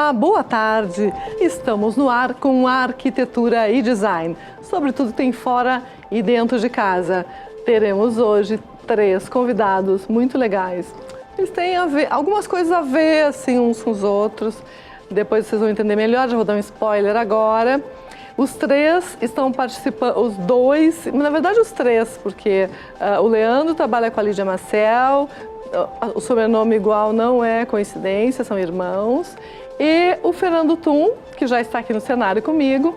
Olá, boa tarde! Estamos no ar com arquitetura e design, sobre tudo que tem fora e dentro de casa. Teremos hoje 3 convidados muito legais. Eles têm algumas coisas a ver assim, uns com os outros. Depois vocês vão entender melhor, já vou dar um spoiler agora. Os 3 estão participando, os 2, na verdade os 3, porque o Leandro trabalha com a Lídia Marcel, o sobrenome igual não é coincidência, são irmãos. E o Fernando Tum, que já está aqui no cenário comigo,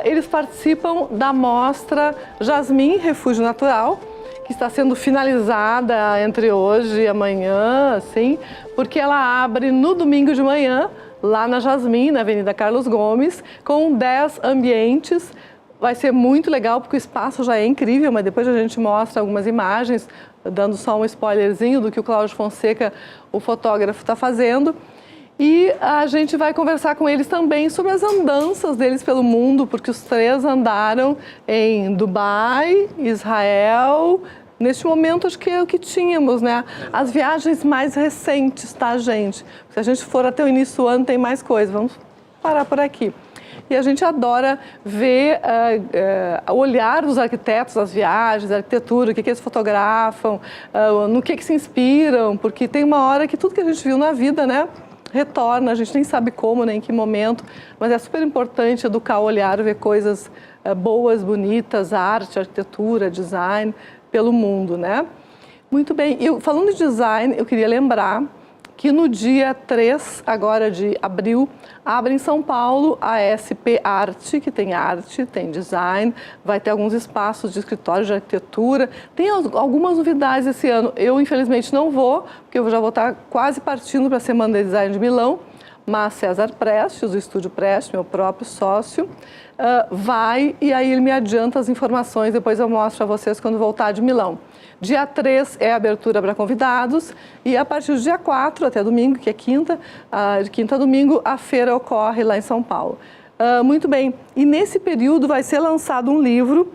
eles participam da mostra Jasmim Refúgio Natural, que está sendo finalizada entre hoje e amanhã, assim, porque ela abre no domingo de manhã, lá na Jasmim, na Avenida Carlos Gomes, com 10 ambientes. Vai ser muito legal, porque o espaço já é incrível, mas depois a gente mostra algumas imagens, dando só um spoilerzinho do que o Cláudio Fonseca, o fotógrafo, está fazendo. E a gente vai conversar com eles também sobre as andanças deles pelo mundo, porque os 3 andaram em Dubai, Israel. Neste momento, acho que é o que tínhamos, né? As viagens mais recentes, tá, gente? Se a gente for até o início do ano, tem mais coisa. Vamos parar por aqui. E a gente adora ver o olhar dos arquitetos, as viagens, a arquitetura, o que eles fotografam, no que se inspiram, porque tem uma hora que tudo que a gente viu na vida, né, retorna, a gente nem sabe como, nem em que momento, mas é super importante educar o olhar, ver coisas boas, bonitas, arte, arquitetura, design, pelo mundo, né? Muito bem, e falando de design, eu queria lembrar que no dia 3 agora de abril, abre em São Paulo a SP Arte, que tem arte, tem design, vai ter alguns espaços de escritório de arquitetura, tem algumas novidades esse ano. Eu, infelizmente, não vou, porque eu já vou estar quase partindo para a Semana de Design de Milão, mas César Prestes, do Estúdio Prestes, meu próprio sócio, vai e aí ele me adianta as informações, depois eu mostro a vocês quando voltar de Milão. Dia 3 é a abertura para convidados e a partir do dia 4 até domingo, que é quinta, de quinta a domingo, a feira ocorre lá em São Paulo. Muito bem, e nesse período vai ser lançado um livro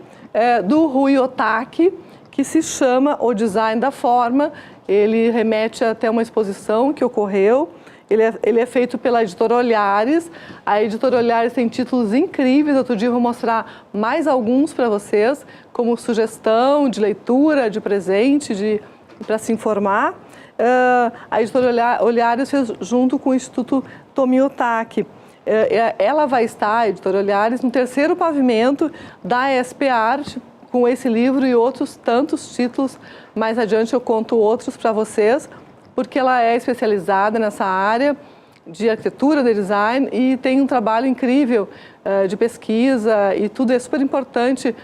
do Rui Otaki, que se chama O Design da Forma. Ele remete até uma exposição que ocorreu. Ele é feito pela Editora Olhares. A Editora Olhares tem títulos incríveis. Outro dia eu vou mostrar mais alguns para vocês, como sugestão de leitura, de presente, para se informar. A Editora Olhares fez junto com o Instituto Tomi Otaki. Ela vai estar, a Editora Olhares, no 3º pavimento da SP Arte, com esse livro e outros tantos títulos. Mais adiante eu conto outros para vocês, porque ela é especializada nessa área de arquitetura, de design e tem um trabalho incrível de pesquisa e tudo é super importante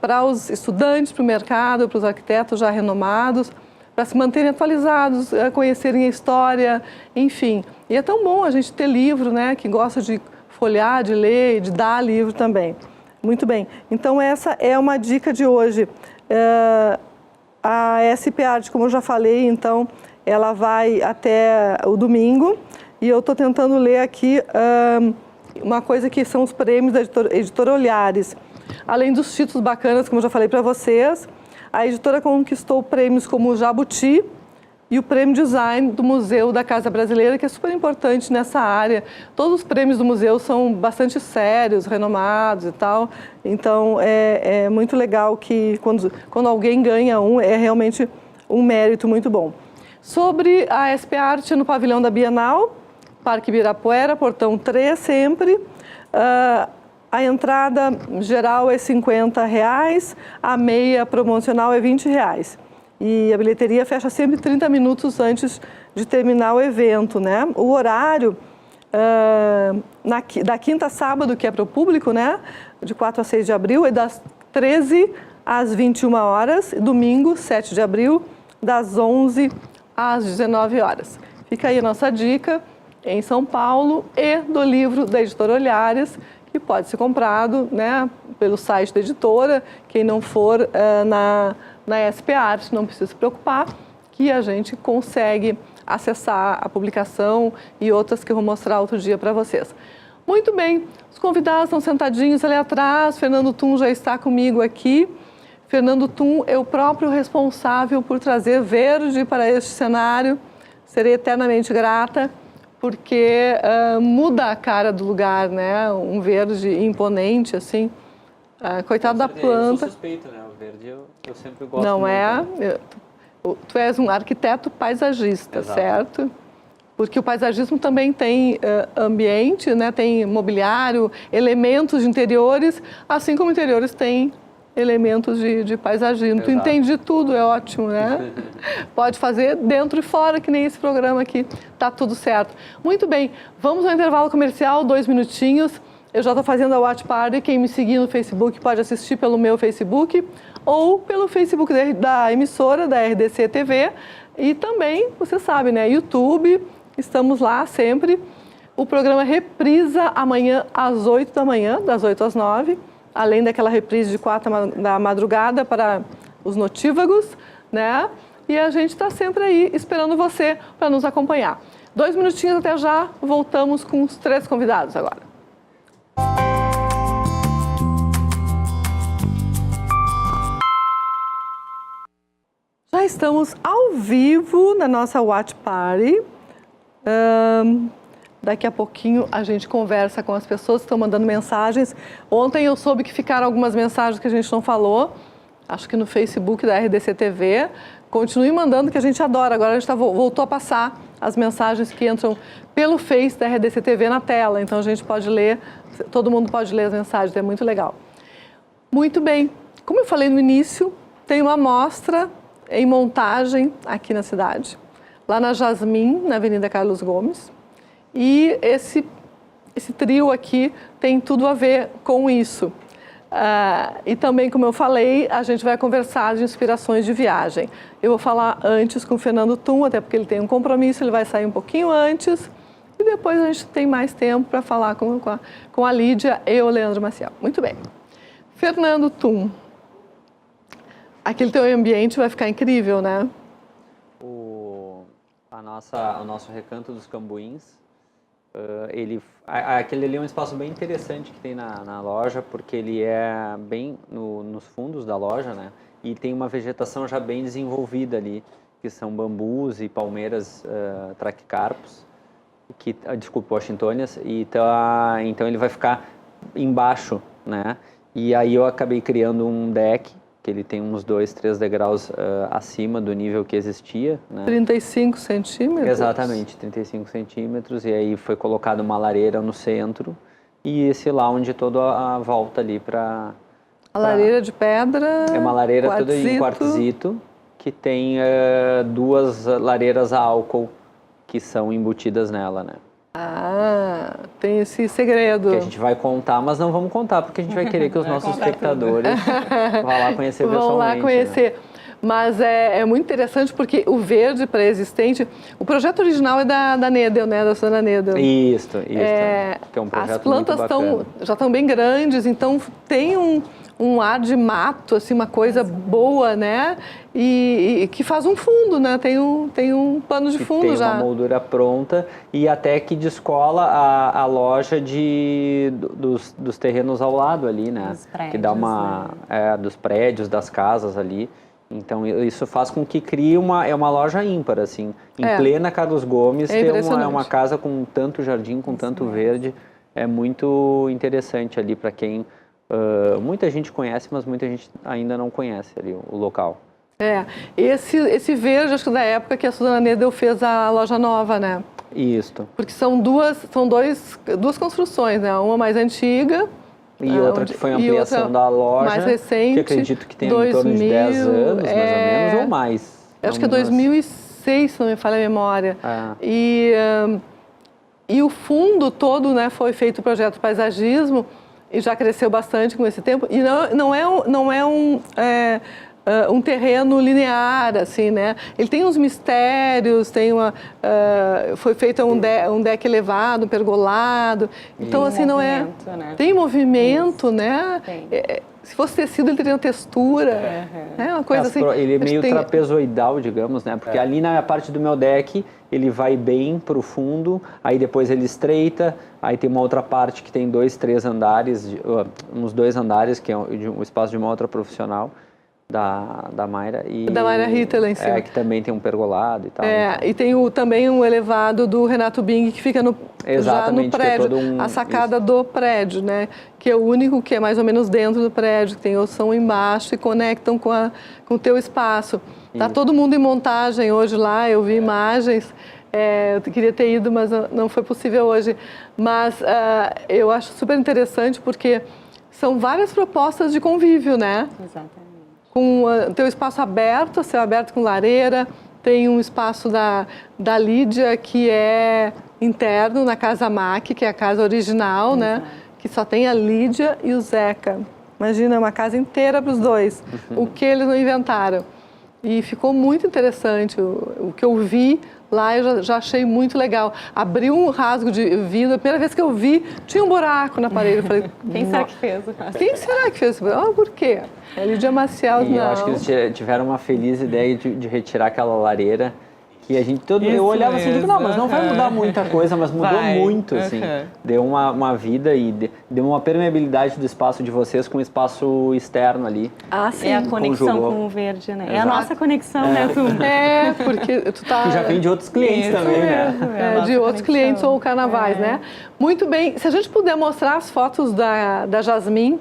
para os estudantes, para o mercado, para os arquitetos já renomados, para se manterem atualizados, conhecerem a história, enfim. E é tão bom a gente ter livro, né, que gosta de folhear, de ler e de dar livro também. Muito bem, então essa é uma dica de hoje. A SP Arte, como eu já falei, então, ela vai até o domingo e eu estou tentando ler aqui uma coisa que são os prêmios da Editora Olhares. Além dos títulos bacanas, como eu já falei para vocês, a editora conquistou prêmios como o Jabuti e o Prêmio Design do Museu da Casa Brasileira, que é super importante nessa área. Todos os prêmios do museu são bastante sérios, renomados e tal. Então, é muito legal que quando alguém ganha é realmente um mérito muito bom. Sobre a SP Arte no pavilhão da Bienal, Parque Ibirapuera, portão 3 sempre. A entrada geral é R$50, a meia promocional é R$20. E a bilheteria fecha sempre 30 minutos antes de terminar o evento, né? O horário, da quinta a sábado, que é para o público, né? De 4 a 6 de abril, é das 13 às 21 horas. Domingo, 7 de abril, das 11 às 19 horas. Fica aí a nossa dica em São Paulo e do livro da Editora Olhares, que pode ser comprado, né, pelo site da editora. Quem não for na SP Arte não precisa se preocupar, que a gente consegue acessar a publicação e outras que eu vou mostrar outro dia para vocês. Muito bem, os convidados estão sentadinhos ali atrás, Fernando Tum já está comigo aqui. Fernando Tum é o próprio responsável por trazer verde para este cenário. Serei eternamente grata porque muda a cara do lugar, né? Um verde imponente, assim. Coitado da planta. Eu sou suspeito, né? O verde eu sempre gosto Não muito. é? Tu és um arquiteto paisagista, Exato. certo? Porque o paisagismo também tem ambiente, né? Tem mobiliário, elementos de interiores, assim como interiores têm elementos de paisagismo. Tu Exato. entende de tudo, é ótimo, né? Pode fazer dentro e fora, que nem esse programa aqui. Tá tudo certo. Muito bem, vamos ao intervalo comercial, 2 minutinhos. Eu já estou fazendo a Watch Party. Quem me seguir no Facebook pode assistir pelo meu Facebook ou pelo Facebook da emissora, da RDC TV. E também, você sabe, né? YouTube, estamos lá sempre. O programa reprisa amanhã às 8 da manhã, das 8 às 9, além daquela reprise de 4 da madrugada para os notívagos, né? E a gente está sempre aí esperando você para nos acompanhar. 2 minutinhos até já, voltamos com os 3 convidados agora. Já estamos ao vivo na nossa Watch Party. Daqui a pouquinho a gente conversa com as pessoas que estão mandando mensagens. Ontem eu soube que ficaram algumas mensagens que a gente não falou, acho que no Facebook da RDC TV. Continue mandando, que a gente adora. Agora a gente voltou a passar as mensagens que entram pelo Face da RDC TV na tela. Então a gente pode ler, todo mundo pode ler as mensagens, é muito legal. Muito bem, como eu falei no início, tem uma mostra em montagem aqui na cidade, lá na Jasmim, na Avenida Carlos Gomes. E esse trio aqui tem tudo a ver com isso. E também, como eu falei, a gente vai conversar de inspirações de viagem. Eu vou falar antes com o Fernando Tum, até porque ele tem um compromisso, ele vai sair um pouquinho antes. E depois a gente tem mais tempo para falar com a Lídia e o Leandro Maciel. Muito bem. Fernando Tum. Aquele teu ambiente vai ficar incrível, né? O nosso Recanto dos Cambuins, aquele ali é um espaço bem interessante que tem na loja, porque ele é bem nos fundos da loja, né? E tem uma vegetação já bem desenvolvida ali, que são bambus e palmeiras traquicarpos, desculpa, washingtonias, então ele vai ficar embaixo, né? E aí eu acabei criando um deck, que ele tem uns 2, 3 degraus acima do nível que existia, né? 35 centímetros? Exatamente, 35 centímetros, e aí foi colocada uma lareira no centro, e esse lounge toda a volta ali para... A lareira de pedra... É uma lareira toda em quartzito, que tem 2 lareiras a álcool que são embutidas nela, né? Tem esse segredo. Que a gente vai contar, mas não vamos contar, porque a gente vai querer que os nossos espectadores vão lá conhecer pessoalmente. Vão lá conhecer. Né? Mas é muito interessante porque o verde pré-existente... O projeto original é da Nedel, né? Da Sra. Nedel. Isso. Que é um projeto as plantas já estão bem grandes, então tem um ar de mato, assim, uma coisa boa, né? E que faz um fundo, né? Tem um pano de fundo tem já. Tem uma moldura pronta e até que descola a loja dos terrenos ao lado ali, né? Dos prédios, que dá dos prédios, das casas ali. Então isso faz com que crie uma loja ímpar, assim. Em plena Carlos Gomes, ter uma casa com tanto jardim, com tanto verde, é muito interessante ali para quem... muita gente conhece, mas muita gente ainda não conhece ali o local. Esse verde, acho que da época que a Sra. Nedel fez a loja nova, né? Isso. Porque são duas construções, né? Uma mais antiga... E outra que foi a ampliação da loja, mais recente, que acredito que tem em torno de 10 anos, mais ou menos, ou mais. Acho que é 2006, se não me falha a memória. E o fundo todo, né, foi feito o projeto Paisagismo, e já cresceu bastante com esse tempo. E não é um terreno linear, assim, né? Ele tem uns mistérios, foi feito um deck elevado, pergolado. Então, assim, não é... Né? Tem movimento, Isso. Né? Tem. Se fosse tecido, ele teria uma textura. Né? Uma coisa assim... Ele é meio trapezoidal, digamos, né? Porque ali na parte do meu deck, ele vai bem para o fundo, aí depois ele estreita, aí tem uma outra parte que tem 2, 3 andares, uns 2 andares, que é um espaço de uma outra profissional. da Mayra. Da Mayra Ritter lá em cima. Que também tem um pergolado e tal. E tem também um elevado do Renato Bing que fica já no prédio, a sacada do prédio, né? Que é o único que é mais ou menos dentro do prédio, que tem oção embaixo e conectam com o teu espaço. Tá todo mundo em montagem hoje lá, eu vi imagens. Eu queria ter ido, mas não foi possível hoje. Mas eu acho super interessante porque são várias propostas de convívio, né? Exatamente. Com o teu espaço aberto, céu aberto com lareira, tem um espaço da Lídia que é interno na Casa Mac, que é a casa original, né? Que só tem a Lídia e o Zeca. Imagina, uma casa inteira para os dois. O que eles não inventaram. E ficou muito interessante. O que eu vi lá eu já achei muito legal. Abriu um rasgo de vidro. A primeira vez que eu vi, tinha um buraco na parede. Eu falei, quem será que fez? Quem será que fez? Por quê? É Lídia Maciel, não. Eu acho que eles tiveram uma feliz ideia de retirar aquela lareira. E a gente eu olhava assim, digo, não, mas não vai mudar muita coisa, mas mudou muito, assim. Deu uma vida e deu uma permeabilidade do espaço de vocês com o espaço externo ali. Sim. É a conexão com o verde, né? Exato. É a nossa conexão, né, tu? Porque tu tá... Tu já vem de outros clientes também, né? De outros clientes ou carnavais, né? Muito bem. Se a gente puder mostrar as fotos da Jasmine,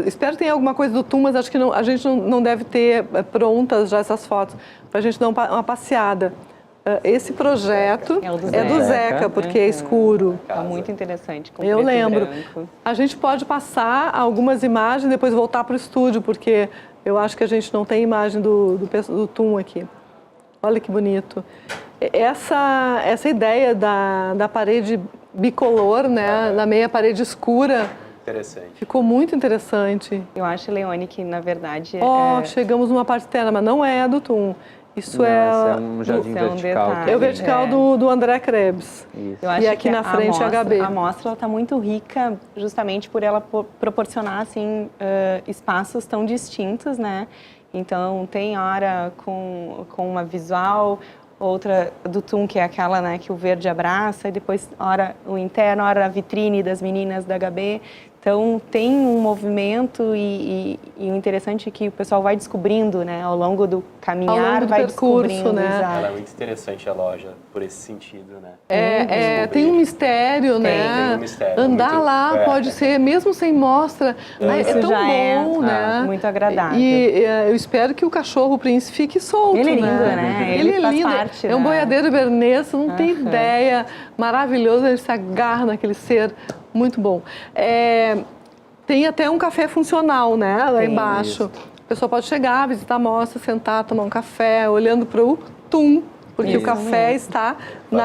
espero que tenha alguma coisa do TUM, mas acho que a gente não deve ter prontas já essas fotos, para a gente dar uma passeada. Esse projeto é do Zeca, porque é escuro. Está muito interessante. Com eu lembro. A gente pode passar algumas imagens e depois voltar para o estúdio, porque eu acho que a gente não tem imagem do TUM aqui. Olha que bonito. Essa ideia da parede bicolor, né, da meia parede escura, ficou muito interessante. Eu acho, Leone, que na verdade... chegamos numa parte externa, mas não é do TUM. Isso é um jardim vertical. É o vertical do André Krebs. Eu acho e aqui na frente a HB. A mostra está muito rica justamente por ela proporcionar assim, espaços tão distintos, né? Então, tem hora com uma visual, outra do TUM, que é aquela, né, que o verde abraça, e depois hora o interno, hora a vitrine das meninas da HB. Então, tem um movimento e o interessante é que o pessoal vai descobrindo, né, ao longo do caminhar, vai descobrindo, né? Ela é muito interessante a loja, por esse sentido, né? Tem um mistério, né? Tem um mistério. Andar lá pode ser, mesmo sem mostra, é tão já bom, né? Muito agradável. E eu espero que o cachorro Prince fique solto, ele é lindo, né? Ele é lindo. Parte, é um boiadeiro bernês, não tem ideia. Maravilhoso, ele se agarra naquele ser. Muito bom. Tem até um café funcional, né? Lá embaixo. Isso. A pessoa pode chegar, visitar a mostra, sentar, tomar um café, olhando para o TUM, porque o café está o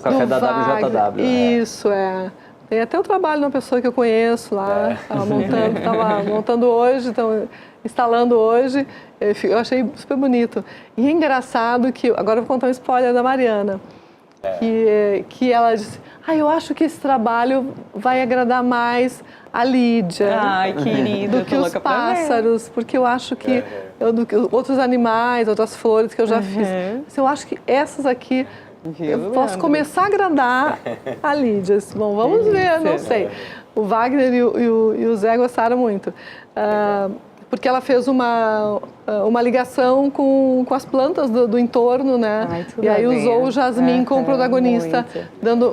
café da WJW. Isso, Tem até o trabalho de uma pessoa que eu conheço lá, estava montando hoje, então, instalando hoje. Eu achei super bonito. E é engraçado que, agora eu vou contar um spoiler da Mariana, que ela disse, eu acho que esse trabalho vai agradar mais a Lídia do que os pássaros, porque eu acho que do que outros animais, outras flores que eu já fiz. Eu acho que essas aqui eu posso começar a agradar a Lídia. Bom, vamos ver, não sei. O Wagner e o Zé gostaram muito. Porque ela fez uma ligação com as plantas do entorno, né? E aí usou o Jasmine como protagonista,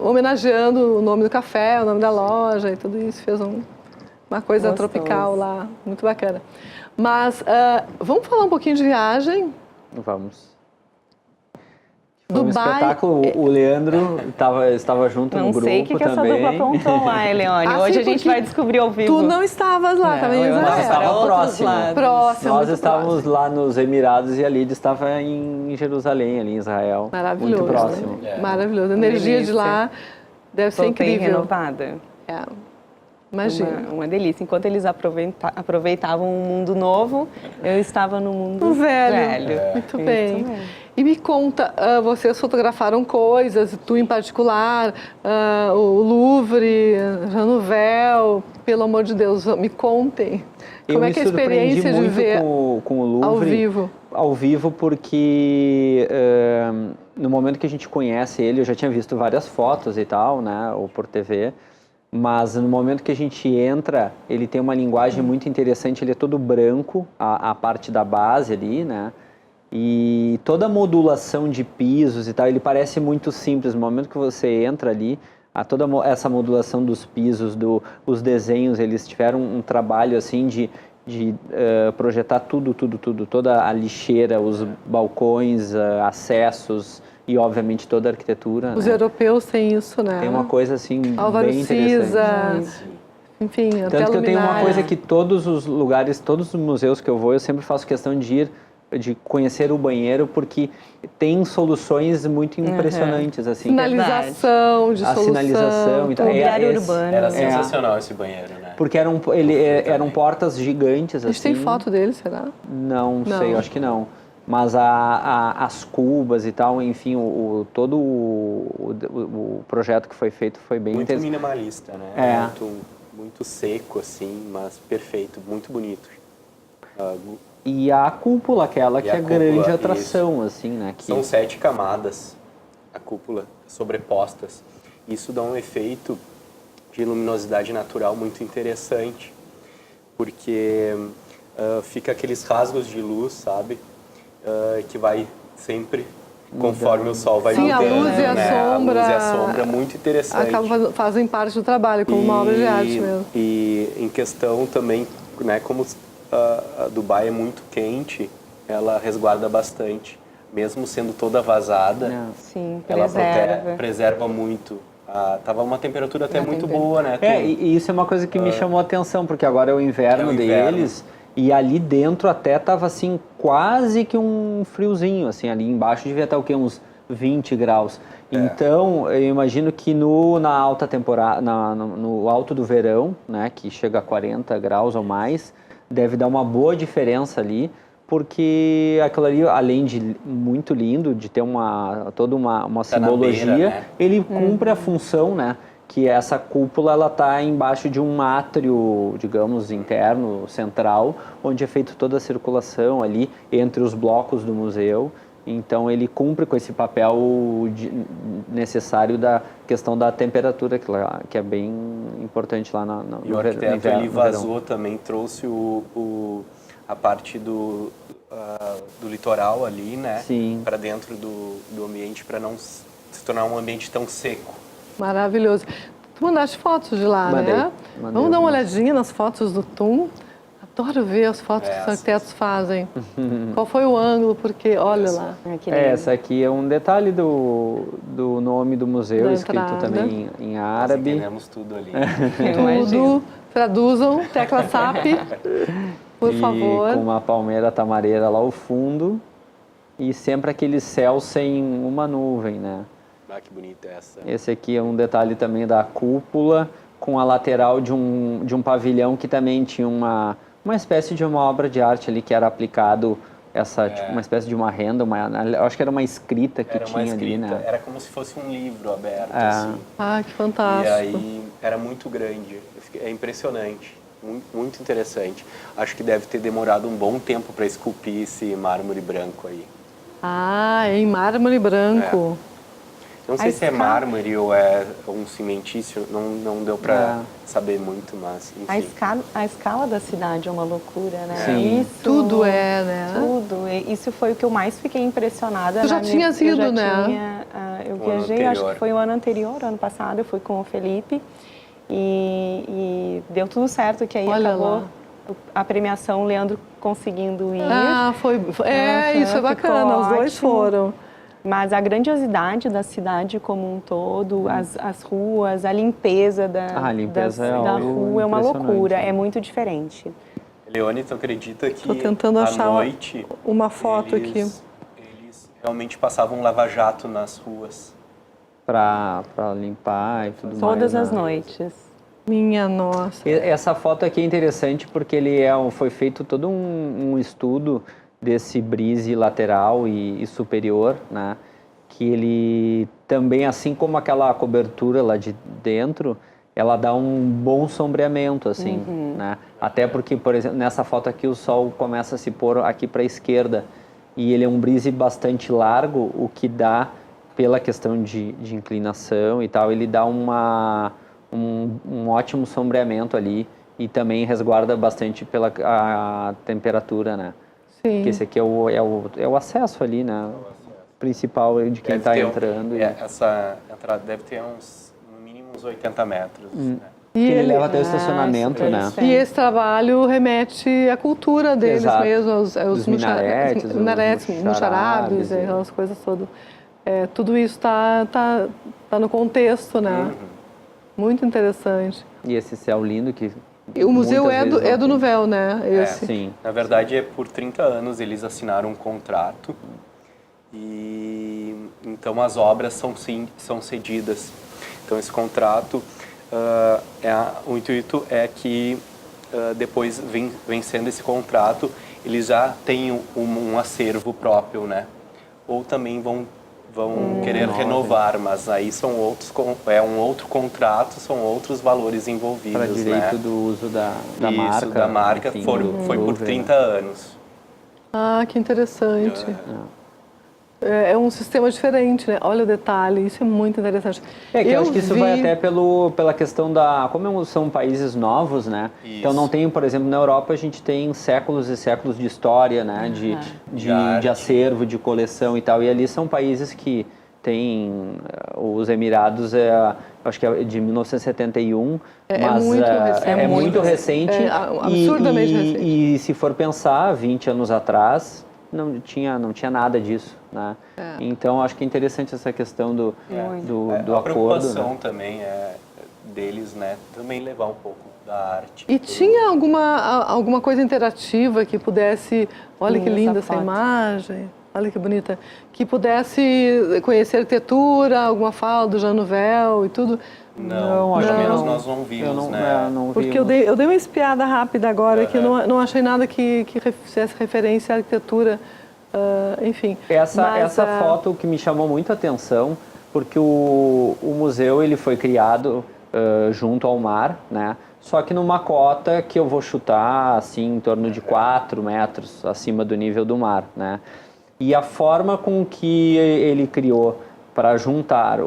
homenageando o nome do café, o nome da loja e tudo isso. Fez uma coisa tropical lá, muito bacana. Mas vamos falar um pouquinho de viagem? Vamos. Foi um espetáculo, o Leandro estava junto no grupo também. Não sei o que essa dupla aprontou lá, Leone. Hoje a gente vai descobrir ao vivo. Tu não estavas lá, estava em Israel. Nós estávamos próximo. Nós estávamos próximo. Lá nos Emirados e a Lídia estava em Jerusalém, ali em Israel. Maravilhoso. Muito próximo. Maravilhoso. A energia de lá deve ser incrível. Renovada. Imagina. Uma delícia. Enquanto eles aproveitavam um mundo novo, eu estava no mundo velho. Muito bem. E me conta, vocês fotografaram coisas, tu em particular, o Louvre, Jean Nouvel, pelo amor de Deus, me contem. Como é que é a experiência de ver com o Louvre, ao vivo, porque no momento que a gente conhece ele, eu já tinha visto várias fotos e tal, né, ou por TV, Mas no momento que a gente entra, ele tem uma linguagem muito interessante, ele é todo branco, a parte da base ali, né? E toda a modulação de pisos e tal, ele parece muito simples. No momento que você entra ali, toda essa modulação dos pisos, os desenhos, eles tiveram um trabalho assim de projetar tudo, toda a lixeira, os balcões, acessos e obviamente toda a arquitetura. Os né? europeus têm isso, né? Tem uma coisa assim Álvaro bem interessante. Siza, enfim, até Tanto que eu tenho uma luminária. coisa que todos os lugares, todos os museus que eu vou, eu sempre faço questão de conhecer o banheiro, porque tem soluções muito impressionantes, assim. Sinalização de A solução. sinalização e tal. Mobiliário urbano. Era sensacional esse banheiro, né? Porque eram portas gigantes, A gente assim. tem foto dele, será? Não Não. sei, eu acho que não. Mas as cubas e tal, enfim, todo o projeto que foi feito foi bem Muito interessante. minimalista, né? É. Muito seco, assim, mas perfeito, muito bonito. E a cúpula, aquela que a é a cúpula, grande atração, assim, né? Que... São 7 camadas, a cúpula, sobrepostas. Isso dá um efeito de luminosidade natural muito interessante, porque fica aqueles rasgos de luz, sabe? Que vai sempre conforme o sol vai Sim, a mudando, luz e a né? sombra. A luz e a sombra, muito interessante. Fazem parte do trabalho, como uma obra de arte mesmo. E em questão também, né, como a Dubai é muito quente, ela resguarda bastante. Mesmo sendo toda vazada, Sim, ela preserva. preserva muito. Tava uma temperatura até muito boa, né? E isso é uma coisa que me chamou a atenção, porque agora é o inverno deles, e ali dentro até tava assim, quase que um friozinho, assim, ali embaixo devia estar o quê? Uns 20 graus. Então, eu imagino que na alta temporada, no alto do verão, né, que chega a 40 graus ou mais, deve dar uma boa diferença ali, porque aquilo ali, além de muito lindo, de ter toda uma simbologia, beira, né? ele cumpre a função, né? Que essa cúpula, ela está embaixo de um átrio, digamos, interno, central, onde é feita toda a circulação ali entre os blocos do museu. Então, ele cumpre com esse papel necessário da questão da temperatura, que é bem importante lá no E o arquiteto, ele vazou também, trouxe a parte do litoral ali, né? Sim. Para dentro do ambiente, para não se tornar um ambiente tão seco. Maravilhoso. Tu mandaste fotos de lá, Mandei. né? Mandei Vamos dar uma algumas. olhadinha nas fotos do TUM. Adoro ver as fotos que os arquitetos fazem. Qual foi o ângulo? Porque, olha lá. Que lindo. Essa aqui é um detalhe do nome do museu, Da escrito entrada. também em Nós árabe. entendemos tudo ali. Tudo. Traduzam. Tecla SAP. Por favor. Com uma palmeira tamareira lá ao fundo. E sempre aquele céu sem uma nuvem, né? Que bonita essa. Esse aqui é um detalhe também da cúpula, com a lateral de um pavilhão que também tinha uma espécie de uma obra de arte ali que era aplicado, tipo, uma espécie de uma renda, eu acho que era uma escrita que tinha ali, né? Era como se fosse um livro aberto, É. assim. Ah, que fantástico. E aí era muito grande. É impressionante. Muito, muito interessante. Acho que deve ter demorado um bom tempo para esculpir esse mármore branco aí. Ah, é em mármore branco. Não sei se é mármore ou é um cimentício, não deu para saber muito, mas enfim. A escala da cidade é uma loucura, né? Sim. Isso, Tudo é, né? Tudo. Isso foi o que eu mais fiquei impressionada. Tu já tinhas ido, né? Eu O ano viajei, acho anterior. que foi o ano anterior, ano passado, eu fui com o Felipe e deu tudo certo, que aí Olha acabou lá. a premiação, o Leandro conseguindo ir. Ah, isso é bacana, ficou os dois ótimo. foram. Mas a grandiosidade da cidade como um todo, as ruas, a limpeza A limpeza é da algo rua é uma impressionante, loucura, né? é muito diferente. Leone, tu acredita que Tô tentando à achar noite uma foto aqui. eles realmente passavam lava-jato nas ruas? Para limpar e tudo mais. Todas as né? noites. Minha nossa. Essa foto aqui é interessante porque foi feito todo um estudo desse brise lateral e superior, né? Que ele também, assim como aquela cobertura lá de dentro, ela dá um bom sombreamento, assim, né? Até porque, por exemplo, nessa foto aqui o sol começa a se pôr aqui para a esquerda e ele é um brise bastante largo, o que dá, pela questão de inclinação e tal, ele dá um ótimo sombreamento ali e também resguarda bastante pela a temperatura, né? Sim. Porque esse aqui é o acesso ali, né? Principal de quem está entrando. Essa entrada deve ter no mínimo uns 80 metros. Né? E ele leva até o estacionamento, né? E esse trabalho remete à cultura deles mesmo, aos minaretes, muxarabes, aquelas coisas todas. Tudo isso tá no contexto, né? Muito interessante. E esse céu lindo que... E o museu é do Nouvel, né? Sim. Na verdade, por 30 anos eles assinaram um contrato e então as obras são cedidas. Então esse contrato, o intuito é que depois, vencendo esse contrato, eles já tenham um acervo próprio, né? Ou também vão querer renovar, mas aí são um outro contrato, são outros valores envolvidos. Para direito do uso da marca. Isso, da marca, enfim, foi por 30 anos. Ah, que interessante. É um sistema diferente, né? Olha o detalhe, isso é muito interessante. Que eu acho que isso vai até pela questão como são países novos, né? Isso. Então não tem, por exemplo, na Europa a gente tem séculos e séculos de história, né? De acervo, de coleção e tal. E ali são países que têm, os Emirados, acho que é de 1971, mas é muito recente. É absurdamente recente. E se for pensar, 20 anos atrás... Não tinha nada disso, né? Então acho que é interessante essa questão do acordo. A preocupação também deles, né? Também levar um pouco da arte. E tinha alguma coisa interativa que pudesse, olha que linda essa imagem, olha que bonita, que pudesse conhecer arquitetura, alguma fala do Jean Nouvel e tudo? Não, pelo menos nós não vimos, né? Porque eu dei uma espiada rápida agora, que eu não achei nada que fizesse referência à arquitetura, enfim. Essa foto que me chamou muito a atenção, porque o museu ele foi criado junto ao mar, né? Só que numa cota que eu vou chutar assim, em torno de 4 metros acima do nível do mar, né? E a forma com que ele criou para juntar,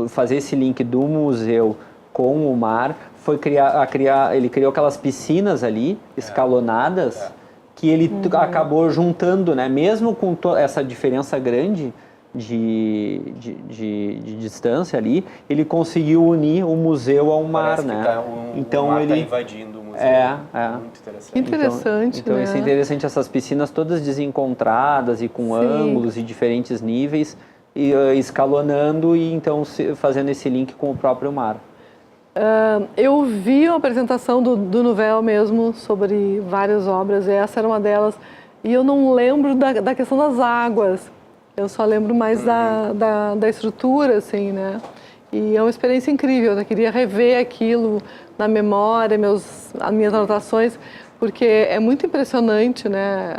fazer esse link do museu com o mar, foi ele criou aquelas piscinas ali, escalonadas, que ele acabou juntando, né? Mesmo com essa diferença grande de distância ali, ele conseguiu unir o museu ao mar, né? Então o mar está invadindo o museu. Muito interessante. Interessante, então né? Isso é interessante, essas piscinas todas desencontradas e com ângulos e diferentes níveis, e escalonando e então fazendo esse link com o próprio mar. Eu vi a apresentação do Nouvel mesmo sobre várias obras, e essa era uma delas, e eu não lembro da questão das águas, eu só lembro mais da estrutura, assim, né? E é uma experiência incrível, eu queria rever aquilo na memória, as minhas anotações, porque é muito impressionante, né?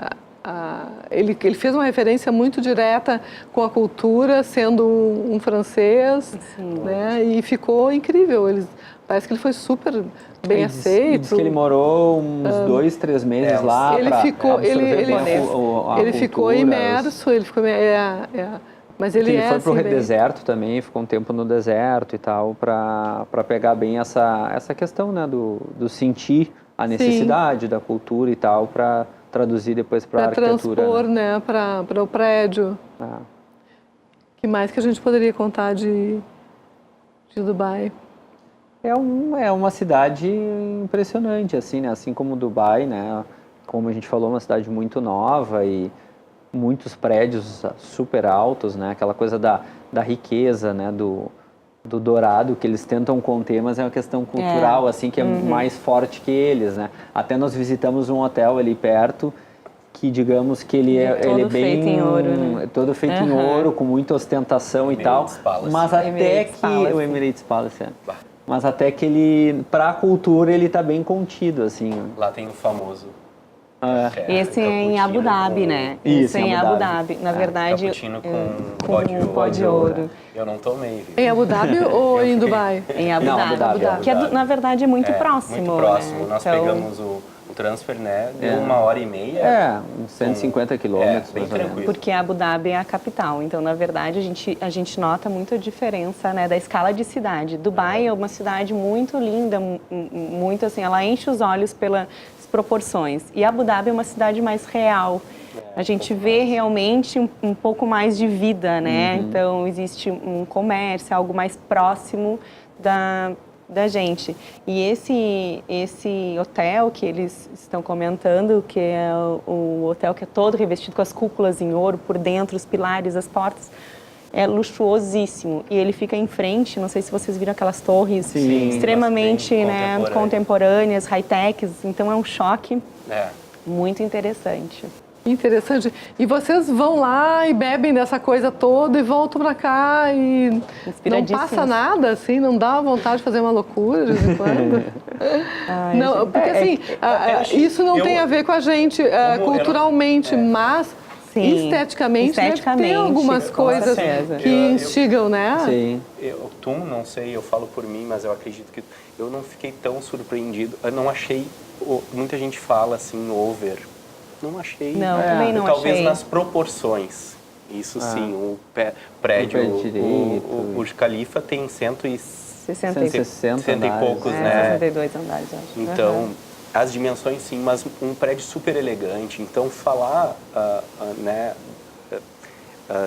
Ele fez uma referência muito direta com a cultura, sendo um francês, né? E ficou incrível. Parece que ele foi super bem aceito. Diz que ele morou uns 2, 3 meses lá. Ele ficou imerso, mas ele foi para o deserto também, ficou um tempo no deserto e tal, para pegar bem essa questão, né, do sentir a necessidade da cultura e tal, para traduzir depois para a arquitetura. Para transpor, né, para o prédio. O que mais que a gente poderia contar de Dubai? É uma cidade impressionante, assim, né? Assim como Dubai, né? Como a gente falou, uma cidade muito nova e muitos prédios super altos, né? Aquela coisa da riqueza, né? Do dourado que eles tentam conter, mas é uma questão cultural, assim, que é mais forte que eles, né? Até nós visitamos um hotel ali perto, que digamos que ele é bem feito em ouro, né? Todo feito em ouro, com muita ostentação e tal, mas até que o Emirates Palace mas até que ele, para a cultura, ele está bem contido, assim. Lá tem o famoso Esse é em Abu Dhabi, né? Isso, Esse é em Abu Dhabi. Na verdade, Cappuccino com com pó de ouro. Eu não tomei, viu? Em Abu Dhabi ou em Dubai? Em Abu Não, Dhabi. Abu Dhabi. Que na verdade é muito próximo. Muito próximo. Né? Nós Então, pegamos o transfer, né? Deu 1h30. Uns 150 quilômetros. bem mais ou menos. tranquilo. Porque Abu Dhabi é a capital, então na verdade a gente nota muito a diferença, né, da escala de cidade. Dubai é uma cidade muito linda, muito assim, ela enche os olhos pelas proporções. E Abu Dhabi é uma cidade mais real. A gente vê realmente um pouco mais de vida, né? Então existe um comércio, algo mais próximo da gente. E esse hotel que eles estão comentando, que é o hotel que é todo revestido com as cúpulas em ouro por dentro, os pilares, as portas, é luxuosíssimo. E ele fica em frente, não sei se vocês viram aquelas torres extremamente, né, contemporâneas, high-techs, então é um choque muito interessante. Interessante. E vocês vão lá e bebem dessa coisa toda e voltam pra cá e não passa nada, assim? Não dá vontade de fazer uma loucura de vez em quando? Não, porque assim, isso não tem a ver com a gente culturalmente, mas esteticamente tem algumas coisas que instigam, né? Sim. Não sei, eu falo por mim, mas eu acredito que eu não fiquei tão surpreendido. Eu não achei, muita gente fala assim, over. Não achei. Não, também não talvez achei. nas proporções. Isso sim, o prédio, o Burj Khalifa tem 60 e poucos, né? 62 andares, acho. Então, as dimensões sim, mas um prédio super elegante. Então, falar, né,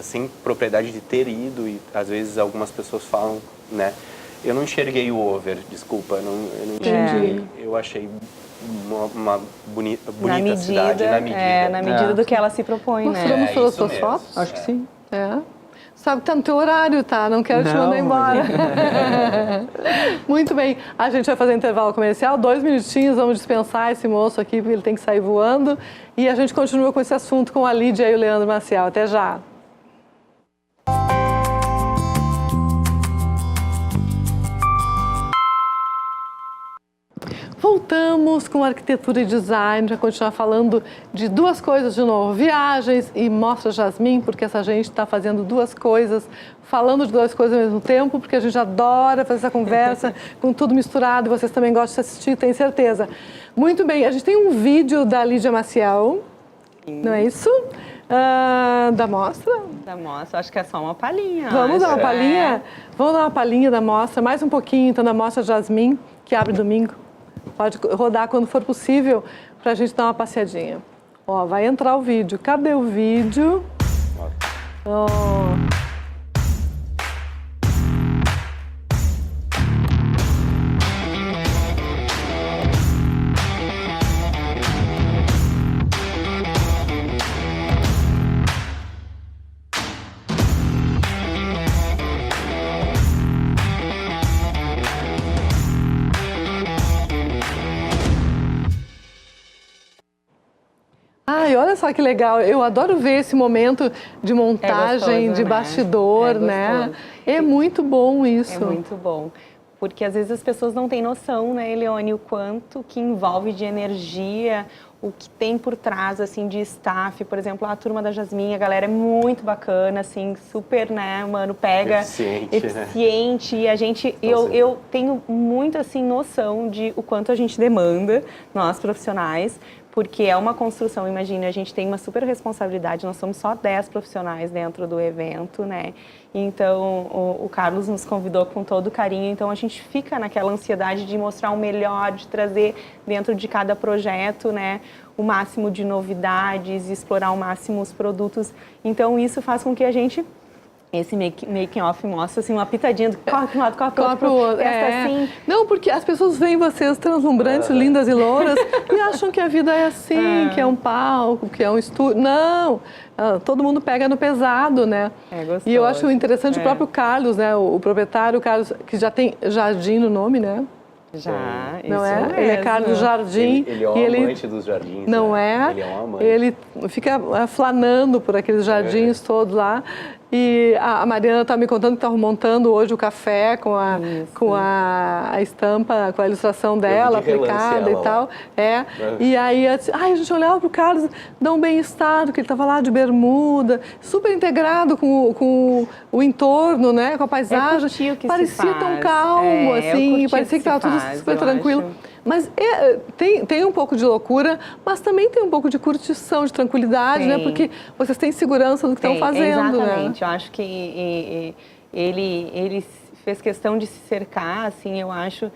sem propriedade de ter ido, e às vezes algumas pessoas falam, né? Eu não enxerguei o over, desculpa, eu não enxerguei. Eu achei uma bonita cidade na medida. Na medida do que ela se propõe, né? Mostramos todas as suas mesmo. fotos? Acho que sim. Sabe que tá no teu horário, tá? Não quero te mandar embora. Muito bem. A gente vai fazer intervalo comercial, 2 minutinhos, vamos dispensar esse moço aqui, porque ele tem que sair voando. E a gente continua com esse assunto com a Lídia e o Leandro Maciel. Até já. Voltamos com arquitetura e design para continuar falando de duas coisas de novo, viagens e Mostra Jasmim, porque essa gente está fazendo duas coisas, falando de duas coisas ao mesmo tempo, porque a gente adora fazer essa conversa com tudo misturado e vocês também gostam de assistir, tenho certeza. Muito bem, a gente tem um vídeo da Lídia Maciel, não é isso? Da mostra? Da mostra, acho que é só uma palhinha. Vamos dar uma palhinha? Vamos dar uma palhinha da mostra, mais um pouquinho então da Mostra Jasmim, que abre domingo. Pode rodar quando for possível para a gente dar uma passeadinha. Ó, vai entrar o vídeo. Cadê o vídeo? Ai, olha só que legal. Eu adoro ver esse momento de montagem, gostoso, de bastidor, né? É muito bom isso. É muito bom. Porque às vezes as pessoas não têm noção, né, Elione, o quanto que envolve de energia, o que tem por trás, assim, de staff. Por exemplo, a turma da Jasmim, a galera é muito bacana, assim, super, né, mano, pega... Eficiente, né? E a gente... Eu tenho muito, assim, noção de o quanto a gente demanda, nós profissionais, porque é uma construção, imagine, a gente tem uma super responsabilidade, nós somos só 10 profissionais dentro do evento, né? Então, o Carlos nos convidou com todo carinho, então a gente fica naquela ansiedade de mostrar o melhor, de trazer dentro de cada projeto, né, o máximo de novidades, explorar ao máximo os produtos. Então, isso faz com que a gente... Esse making off mostra assim uma pitadinha do corre para um lado, corre para o outro. Assim. Não, porque as pessoas veem vocês translumbrantes, lindas e louras e acham que a vida é assim, que é um palco, que é um estúdio. Não, todo mundo pega no pesado, né? É gostoso. E eu acho interessante o próprio Carlos, né? O proprietário, Carlos, que já tem Jardim no nome, né? Já, não isso é? mesmo. Ele é Carlos Jardim. Ele é um amante dos jardins. Não né? é? Ele é um amante. Ele fica flanando por aqueles jardins todos lá. E a Mariana está me contando que está montando hoje o café com a estampa, com a ilustração dela aplicada e tal. E aí a gente olhava para o Carlos, dá um bem-estar, que ele estava lá de bermuda, super integrado com o entorno, né, com a paisagem. Parecia tão calmo, assim, parecia que estava tudo super tranquilo. Mas tem um pouco de loucura, mas também tem um pouco de curtição, de tranquilidade, né? Porque vocês têm segurança do que estão fazendo, exatamente. né? Eu acho que ele fez questão de se cercar, assim, eu acho,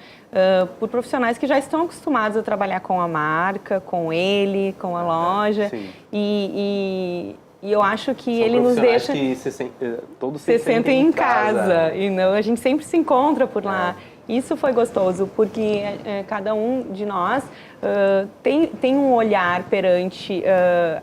por profissionais que já estão acostumados a trabalhar com a marca, com ele, com a loja. E eu acho que ele nos deixa... que todos se sentem em casa. E não, a gente sempre se encontra por lá. Isso foi gostoso, porque cada um de nós tem um olhar perante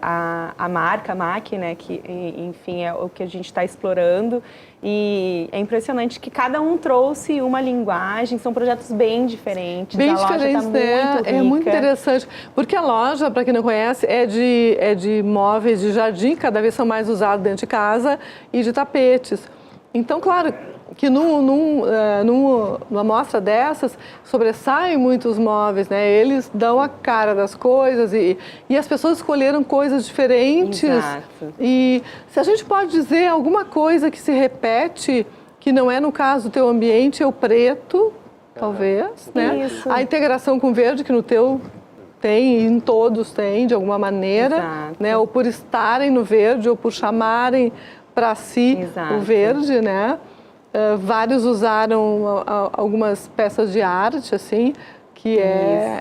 a marca, a MAC, né, que, enfim, é o que a gente está explorando. E é impressionante que cada um trouxe uma linguagem, são projetos bem diferentes. Bem a loja diferentes, tá né? muito rica. É muito interessante, porque a loja, para quem não conhece, é de móveis de jardim, cada vez são mais usados dentro de casa, e de tapetes. Então, claro, que numa amostra dessas sobressaem muitos móveis, né? Eles dão a cara das coisas e as pessoas escolheram coisas diferentes. Exato. E se a gente pode dizer alguma coisa que se repete, que não é no caso do teu ambiente, é o preto, talvez, né? Isso. A integração com o verde, que no teu tem, e em todos tem, de alguma maneira, Exato. né? Ou por estarem no verde, ou por chamarem para si Exato. o verde, né? Vários usaram algumas peças de arte, assim, que é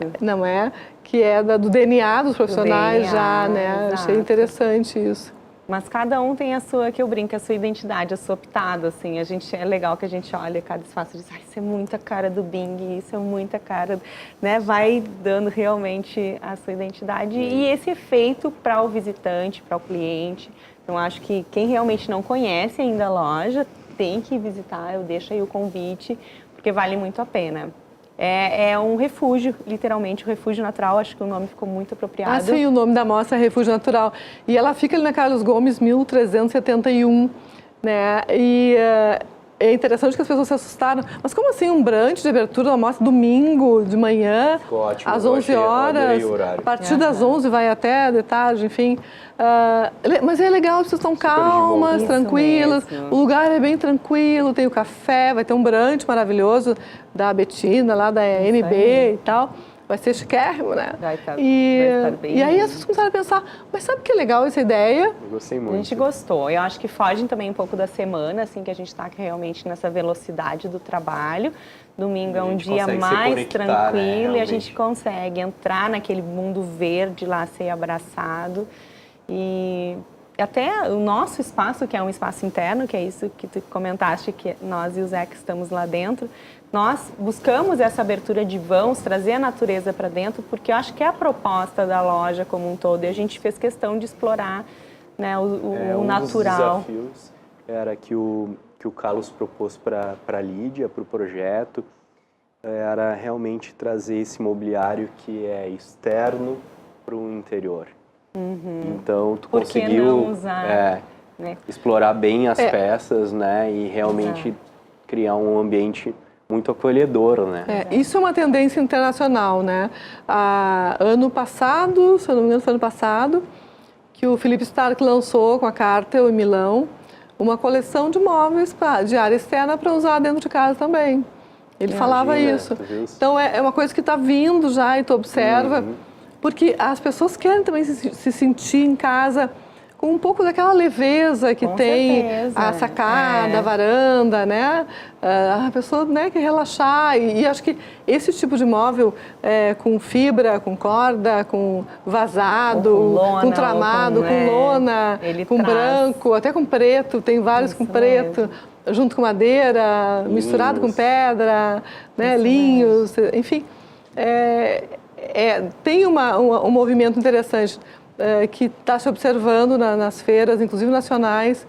do DNA dos profissionais já, né? Exato. Achei interessante isso. Mas cada um tem a sua, que eu brinco, a sua identidade, a sua pitada, assim. É legal que a gente olha cada espaço e diz, isso é muita cara do Bing, isso é muita cara, né? Vai dando realmente a sua identidade e esse efeito para o visitante, para o cliente. Então, acho que quem realmente não conhece ainda a loja tem que visitar, eu deixo aí o convite, porque vale muito a pena. É um refúgio, literalmente, um refúgio natural, acho que o nome ficou muito apropriado. Ah, sim, o nome da mostra é Refúgio Natural. E ela fica ali na Carlos Gomes, 1371, né? E é interessante que as pessoas se assustaram. Mas como assim um brunch de abertura da mostra domingo de manhã, Ficou ótimo, às 11 horas, a partir das 11 vai até de tarde, enfim. Mas é legal, as pessoas estão calmas, Isso tranquilas, mesmo. o lugar é bem tranquilo, tem o café, vai ter um brunch maravilhoso da Betina, lá da NB e tal. Vai ser chiquérrimo, né? Vai estar bem. E aí as pessoas começaram a pensar, mas sabe que é legal essa ideia? Eu gostei muito. A gente gostou. Eu acho que foge também um pouco da semana, assim, que a gente está realmente nessa velocidade do trabalho. Domingo é um dia mais tranquilo, né, e a gente consegue entrar naquele mundo verde lá, ser abraçado. E até o nosso espaço, que é um espaço interno, que é isso que tu comentaste, que nós e o Zé que estamos lá dentro, nós buscamos essa abertura de vãos, trazer a natureza para dentro, porque eu acho que é a proposta da loja como um todo, e a gente fez questão de explorar, né, o natural. Um dos desafios era que o Carlos propôs para a Lídia, para o projeto, era realmente trazer esse mobiliário que é externo para o interior. Então, tu conseguiu né? explorar bem as peças, né, e realmente criar um ambiente muito acolhedor, né? Isso é uma tendência internacional, né? Ano passado, se eu não me engano, foi ano passado, que o Philippe Starck lançou com a Cartel em Milão uma coleção de móveis de área externa para usar dentro de casa também. Ele falava isso. Então, é uma coisa que está vindo já e tu observa, porque as pessoas querem também se sentir em casa com um pouco daquela leveza que tem a sacada, a varanda, né? A pessoa, né, quer relaxar e acho que esse tipo de móvel com fibra, com corda, com vazado, com lona, com tramado, com lona, com branco, até com preto, tem vários com preto, junto com madeira, misturado com pedra, né, linhos, enfim. Tem um movimento interessante que está se observando nas feiras, inclusive nacionais,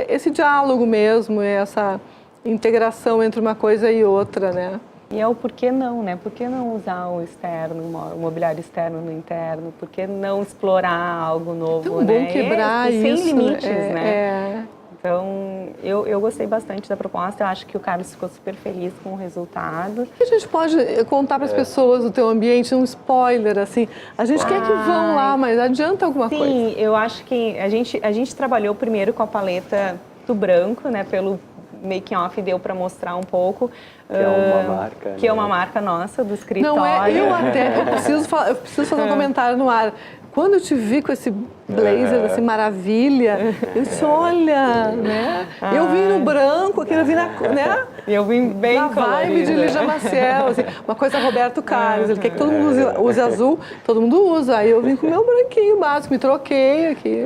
esse diálogo mesmo, essa integração entre uma coisa e outra, né? E é o porquê não, né? Por que não usar o externo, o mobiliário externo no interno? Por que não explorar algo novo, Tão né? bom quebrar isso. Sem limites, né? É. Então, eu gostei bastante da proposta, eu acho que o Carlos ficou super feliz com o resultado. O que a gente pode contar para as pessoas do teu ambiente, um spoiler, assim? A gente quer que vão lá, mas adianta alguma coisa? Sim, eu acho que a gente trabalhou primeiro com a paleta do branco, né? Pelo making off deu para mostrar um pouco. Que é uma marca, Que é né? uma marca nossa, do escritório. Não é, eu preciso fazer um comentário no ar. Quando eu te vi com esse blazer, assim, maravilha, eu disse, olha, né? Eu vim no branco, aqui eu vim né? Eu vim bem na vibe colorida. de Lígia Maciel, assim, uma coisa Roberto Carlos, ele quer que todo mundo use azul, todo mundo usa. Aí eu vim com o meu branquinho básico, me troquei aqui.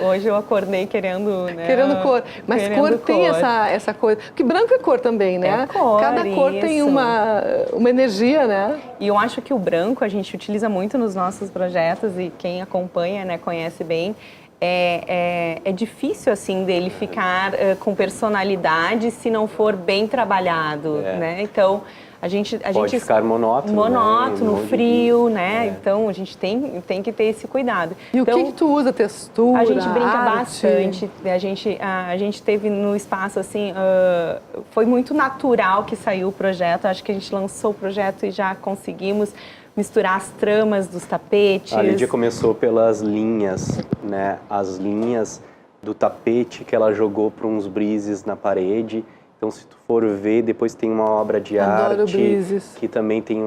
Hoje eu acordei querendo, né? Querendo cor. Mas querendo cor tem essa coisa. Porque branco é cor também, né? É cor, cada cor tem isso. uma energia, né? E eu acho que o branco a gente utiliza muito nos nossos projetos e quem acompanha, né, conhece bem. É difícil, assim, dele ficar com personalidade se não for bem trabalhado, né? Então, a gente Pode ficar monótono, monótono, né? frio, né? Então, a gente tem que ter esse cuidado. E então, o que tu usa? Textura, a gente brinca arte? bastante. A gente teve no espaço, assim, foi muito natural que saiu o projeto. Acho que a gente lançou o projeto e já conseguimos misturar as tramas dos tapetes. A Lídia começou pelas linhas, né? As linhas do tapete que ela jogou para uns brises na parede. Então, se tu for ver, depois tem uma obra de Adoro arte brises. que também tem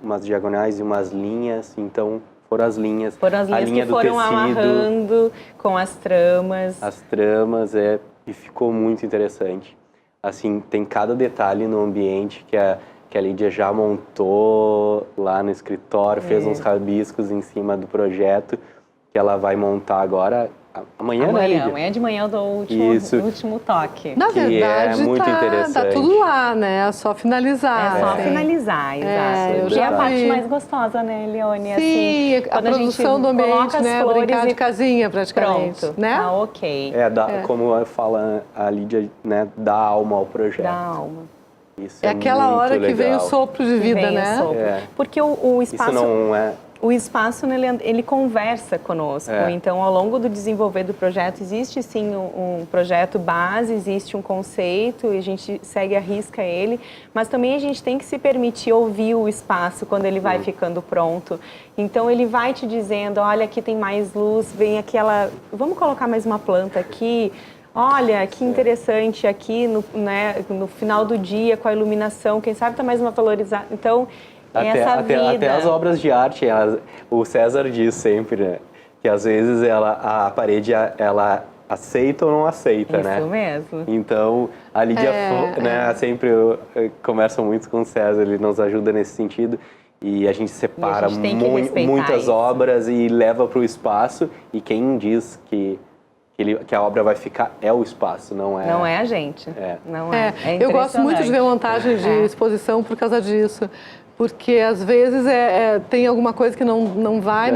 umas diagonais e umas linhas. Então, foram as linhas. Foram as linhas a linha que do foram tecido, amarrando com as tramas. as tramas, e ficou muito interessante. Assim, tem cada detalhe no ambiente que a Lídia já montou lá no escritório, fez uns rabiscos em cima do projeto, que ela vai montar agora, amanhã, né, Lídia? Amanhã de manhã eu dou o último toque. Na Que é verdade, muito tá interessante. tudo lá, né? É só finalizar. É só assim. finalizar, exato. eu Que é já a parte vi. mais gostosa, né, Leone? Sim, Assim, a quando produção gente do ambiente, coloca as né? flores Brincar de e casinha, praticamente. pronto, Né? tá ok. Como fala a Lídia, né, dá alma ao projeto. Dá alma. Isso É aquela muito hora que legal. vem o sopro de vida, Vem o né? sopro. É. Porque o espaço... Isso não é... O espaço, né, ele conversa conosco. Então, ao longo do desenvolver do projeto, existe sim um projeto base, existe um conceito e a gente segue à risca ele, mas também a gente tem que se permitir ouvir o espaço quando ele vai ficando pronto. Então, ele vai te dizendo, olha, aqui tem mais luz, vem aquela... Vamos colocar mais uma planta aqui... Olha, que interessante aqui no final do dia, com a iluminação, quem sabe tá mais uma valorizada. Então, Até as obras de arte, o César diz sempre, né, que às vezes a parede ela aceita ou não aceita, né? Isso mesmo. Então, a Lídia né, sempre conversa muito com o César, ele nos ajuda nesse sentido. E a gente separa muitas obras e leva para o espaço. E quem diz que a obra vai ficar é o espaço, não é... Não é a gente. Não é. Eu gosto muito de ver montagem de exposição por causa disso. Porque às vezes tem alguma coisa que não vai.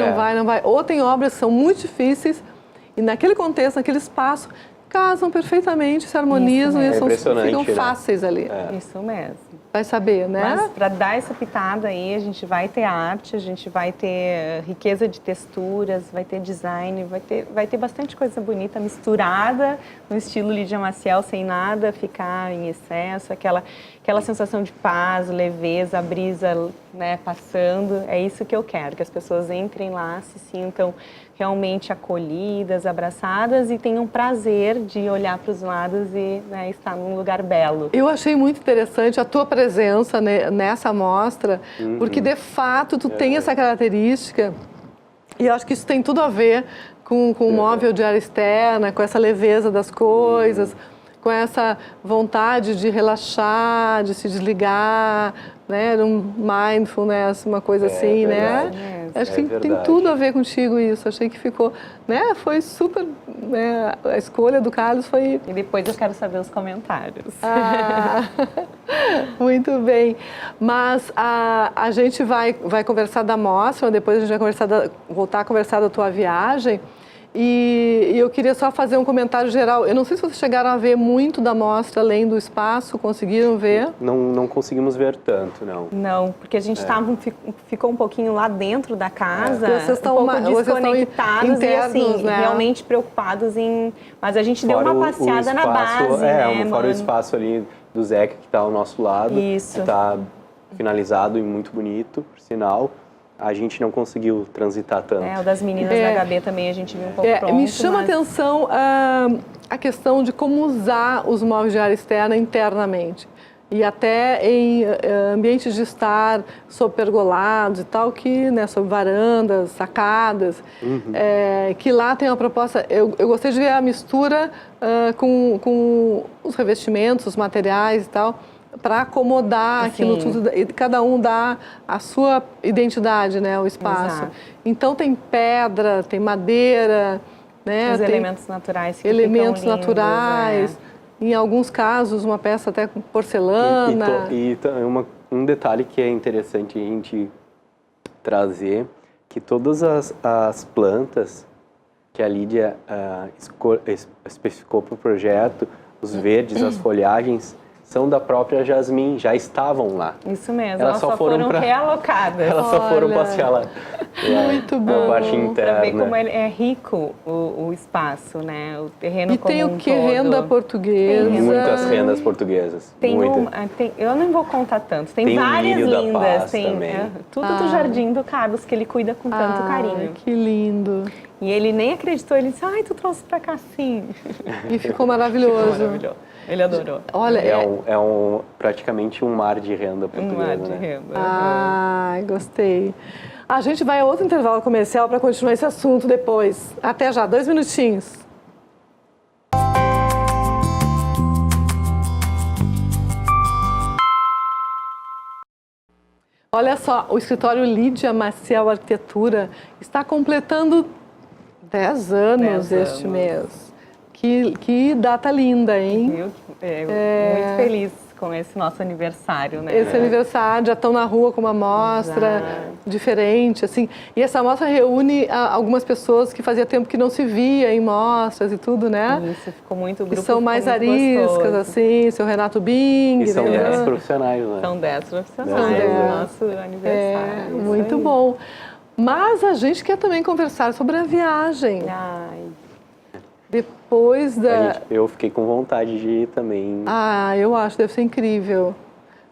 Ou tem obras que são muito difíceis e naquele contexto, naquele espaço, casam perfeitamente, se harmonizam e ficam fáceis ali. Isso mesmo. Vai saber, né? Mas para dar essa pitada aí, a gente vai ter arte, a gente vai ter riqueza de texturas, vai ter design, vai ter bastante coisa bonita misturada no estilo Lídia Maciel, sem nada ficar em excesso, aquela sensação de paz, leveza, a brisa, né, passando. É isso que eu quero, que as pessoas entrem lá, se sintam realmente acolhidas, abraçadas e tenham prazer de olhar para os lados e, né, estar num lugar belo. Eu achei muito interessante a tua presença nessa mostra, porque de fato tu tem essa característica e eu acho que isso tem tudo a ver com o móvel de área externa, com essa leveza das coisas, com essa vontade de relaxar, de se desligar, né, um mindfulness, uma coisa assim, verdade. né? Acho que tem tudo a ver contigo isso. Achei que ficou, né? Foi super, né? A escolha do Carlos foi... E depois eu quero saber os comentários. Muito bem. Mas a gente vai conversar da mostra, depois a gente vai voltar a conversar da tua viagem. E eu queria só fazer um comentário geral. Eu não sei se vocês chegaram a ver muito da mostra além do espaço, conseguiram ver? Não conseguimos ver tanto, não. Não, porque a gente ficou um pouquinho lá dentro da casa, Vocês estão um pouco desconectados internos, e assim, né? realmente preocupados em... Mas a gente deu Fora uma passeada na base, fora o mano? espaço ali do Zeca, que está ao nosso lado. Isso. Que está finalizado e muito bonito, por sinal. A gente não conseguiu transitar tanto. O das meninas da HB também a gente viu um pouco pronto. Me chama a atenção a questão de como usar os móveis de área externa internamente. E até em ambientes de estar sob pergolados e tal, que, né, sob varandas, sacadas, que lá tem uma proposta... Eu gostei de ver a mistura com os revestimentos, os materiais e tal, para acomodar aquilo tudo, e cada um dá a sua identidade, né, o espaço. Exato. Então tem pedra, tem madeira, né, Os tem elementos naturais que elementos ficam lindos, naturais. Em alguns casos, uma peça até com porcelana. E um detalhe que é interessante a gente trazer, que todas as plantas que a Lídia especificou para o projeto, os verdes, as folhagens, são da própria Jasmim, já estavam lá. Isso mesmo, elas só foram realocadas. Elas só foram passear lá. Muito bom. Na parte interna. Para ver como é rico o espaço, né? O terreno E como tem um o que? todo. Renda portuguesa. Muitas rendas portuguesas. Eu não vou contar tanto. Tem várias lírio da lindas. paz Tem também. tudo do jardim do Carlos, que ele cuida com tanto carinho. Que lindo. E ele nem acreditou, ele disse, ai, tu trouxe pra cá sim. E ficou maravilhoso. Ficou maravilhoso. Ele adorou. Olha, praticamente um mar de renda portuguesa. Um mar de renda. Ai, gostei. A gente vai a outro intervalo comercial para continuar esse assunto depois. Até já, 2 minutinhos. Olha só, o escritório Lídia Maciel Arquitetura está completando 10 anos este mês. Que data linda, hein? Muito feliz com esse nosso aniversário, né? Esse aniversário, já estão na rua com uma mostra diferente, assim. E essa mostra reúne algumas pessoas que fazia tempo que não se via em mostras e tudo, né? Isso, ficou muito grupo. Que são mais ariscas, assim, seu Renato Bing. E são né? 10 profissionais, né? São 10 profissionais do nosso aniversário. Muito bom. Mas a gente quer também conversar sobre a viagem. Ai. Depois da... Eu fiquei com vontade de ir também. Eu acho, deve ser incrível.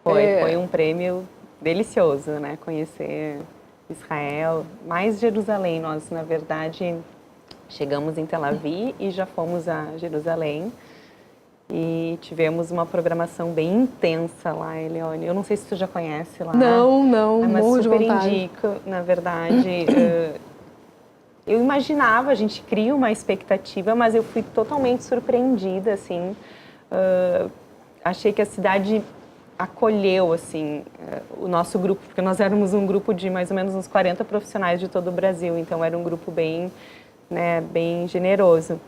Foi um prêmio delicioso, né? Conhecer Israel, mais Jerusalém. Nós, na verdade, chegamos em Tel Aviv e já fomos a Jerusalém. E tivemos uma programação bem intensa lá, Elione. Eu não sei se tu já conhece lá. Não, mas morro de super vontade. indico, na verdade. Eu imaginava, a gente cria uma expectativa, mas eu fui totalmente surpreendida, assim. Achei que a cidade acolheu, assim, o nosso grupo, porque nós éramos um grupo de mais ou menos uns 40 profissionais de todo o Brasil, então era um grupo bem, né, bem generoso.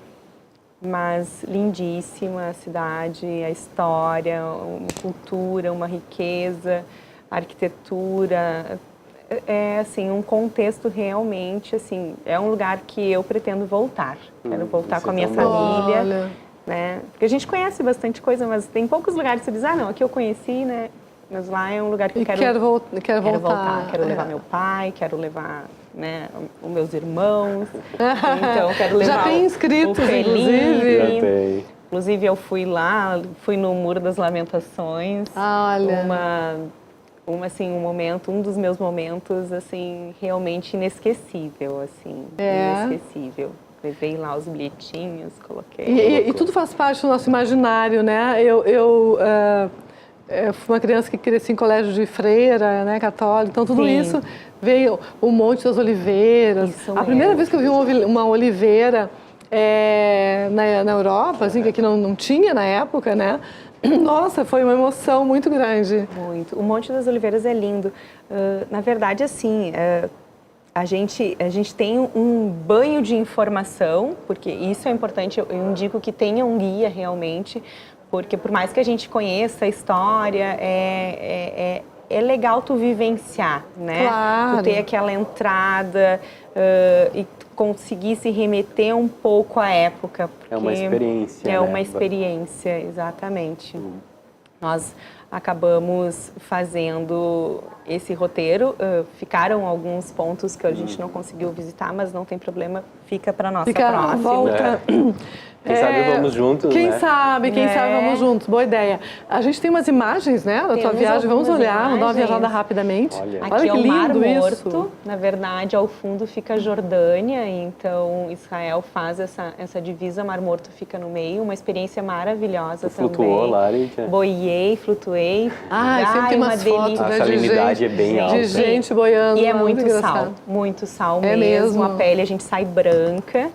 Mas lindíssima a cidade, a história, uma cultura, uma riqueza, a arquitetura... É assim, um contexto realmente, assim, é um lugar que eu pretendo voltar. Quero voltar com a minha família, né? Porque a gente conhece bastante coisa, mas tem poucos lugares que você diz, não, aqui eu conheci, né? Mas lá é um lugar que eu quero voltar. Quero levar meu pai, quero levar, né, os meus irmãos. Então, quero levar Já tem inscritos, o Felipe. Já tem. Inclusive, eu fui lá, fui no Muro das Lamentações. Olha. Um dos meus momentos, assim, realmente inesquecível, assim, inesquecível. Levei lá os bilhetinhos, coloquei. E tudo faz parte do nosso imaginário, né? Eu fui uma criança que cresci em colégio de freira, né, católico, então tudo isso veio, o Monte das Oliveiras. A primeira vez que eu vi uma oliveira na Europa, assim, que aqui não tinha na época, né? Nossa, foi uma emoção muito grande. Muito. O Monte das Oliveiras é lindo. Na verdade, assim, a gente tem um banho de informação, porque isso é importante, eu indico que tenha um guia realmente, porque por mais que a gente conheça a história, é legal tu vivenciar, né? Claro. Tu ter aquela entrada e conseguir se remeter um pouco à época. É uma experiência, É né? uma experiência, exatamente. Nós acabamos fazendo esse roteiro, ficaram alguns pontos que a gente não conseguiu visitar, mas não tem problema, fica para nossa Fica à próxima. volta. Quem sabe vamos juntos, Quem né? sabe vamos juntos. Boa ideia. A gente tem umas imagens, né, da tua Temos viagem. Vamos algumas olhar, vamos dar uma imagens. viajada rapidamente. Olha. Aqui Olha é que o Mar lindo Morto, isso. na verdade, ao fundo fica a Jordânia, então Israel faz essa divisa, Mar Morto fica no meio, uma experiência maravilhosa Tu também. flutuou lá, Lídia? Boiei, flutuei. Sempre tem uma umas fotos, delícia. A né, salinidade é bem alta. de gente boiando. E é lá, muito engraçado. muito sal É mesmo? A pele a gente sai branca,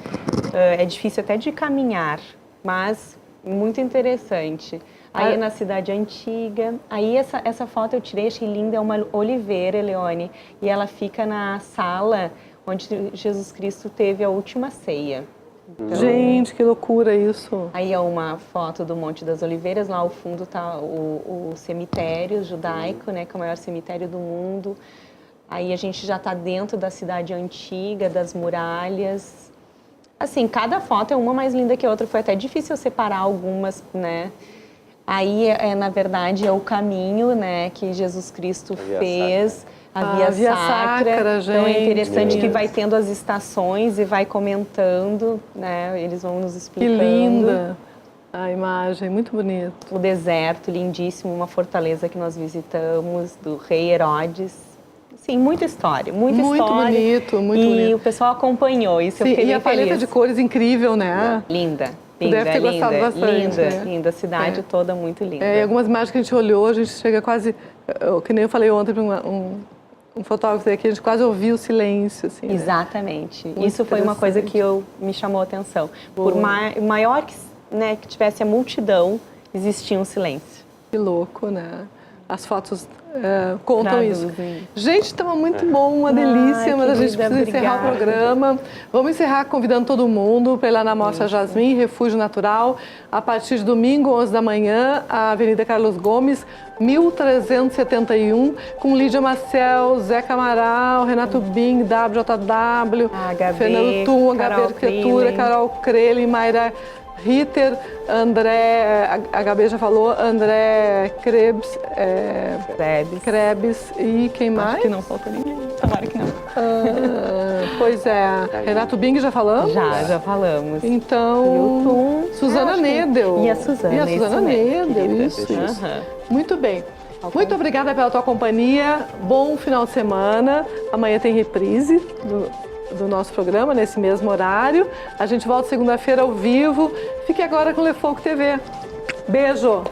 é difícil até de caminhar, mas muito interessante. Aí é na cidade antiga, aí essa foto eu tirei, achei linda, é uma oliveira, Leone, e ela fica na sala onde Jesus Cristo teve a última ceia. Então, Gente, que loucura isso. aí é uma foto do Monte das Oliveiras, lá ao fundo está o cemitério judaico, né, que é o maior cemitério do mundo. Aí a gente já está dentro da cidade antiga, das muralhas. Assim, cada foto é uma mais linda que a outra, foi até difícil separar algumas, né? Aí, na verdade, é o caminho, né, que Jesus Cristo fez. A Via Sacra, gente. então é interessante que Isso. vai tendo as estações e vai comentando, né? Eles vão nos Que explicando. linda a imagem, muito bonito. O deserto, lindíssimo, uma fortaleza que nós visitamos, do rei Herodes. Sim, muita história, muita Muito história. bonito, muito e bonito. o pessoal acompanhou, isso eu Sim, fiquei e bem a paleta feliz. de cores incrível, né? Linda, Tu deve ter gostado linda, bastante, linda, né? linda. A cidade toda muito linda. E algumas imagens que a gente olhou, a gente chega quase, que nem eu falei ontem para um fotógrafo aqui, a gente quase ouviu o silêncio, assim, né? Exatamente. Muito Isso foi uma coisa que me chamou a atenção. Por maior que, né, que tivesse a multidão, existia um silêncio. Que louco, né? As fotos contam Traduzem. isso. Gente, estava muito bom, uma delícia, mas a gente querida, precisa encerrar o obrigada. programa. Vamos encerrar convidando todo mundo para ir lá na Mostra Jasmim, Refúgio Natural, a partir de domingo, 11 da manhã, a Avenida Carlos Gomes, 1371, com Lídia Marcel, Zé Camaral, Renato Bing, WJW, HB, Fernando Tum, HB Carol Arquitetura, Krelin. Carol Krelin, Mayra Ritter, André, HB já falou, André Krebs, Krebs e quem mais? Acho que não falta ninguém. Tomara que não. Pois é, Renato Bing já falamos? Já falamos. Então, E o Tum, Suzana acho que- Nedel. E a Suzana, E a Suzana isso mesmo. Nedel, isso. Aham. Muito bem. Muito obrigada pela tua companhia. Bom final de semana. Amanhã tem reprise do nosso programa, nesse mesmo horário. A gente volta segunda-feira ao vivo. Fique agora com o Le Foco TV. Beijo!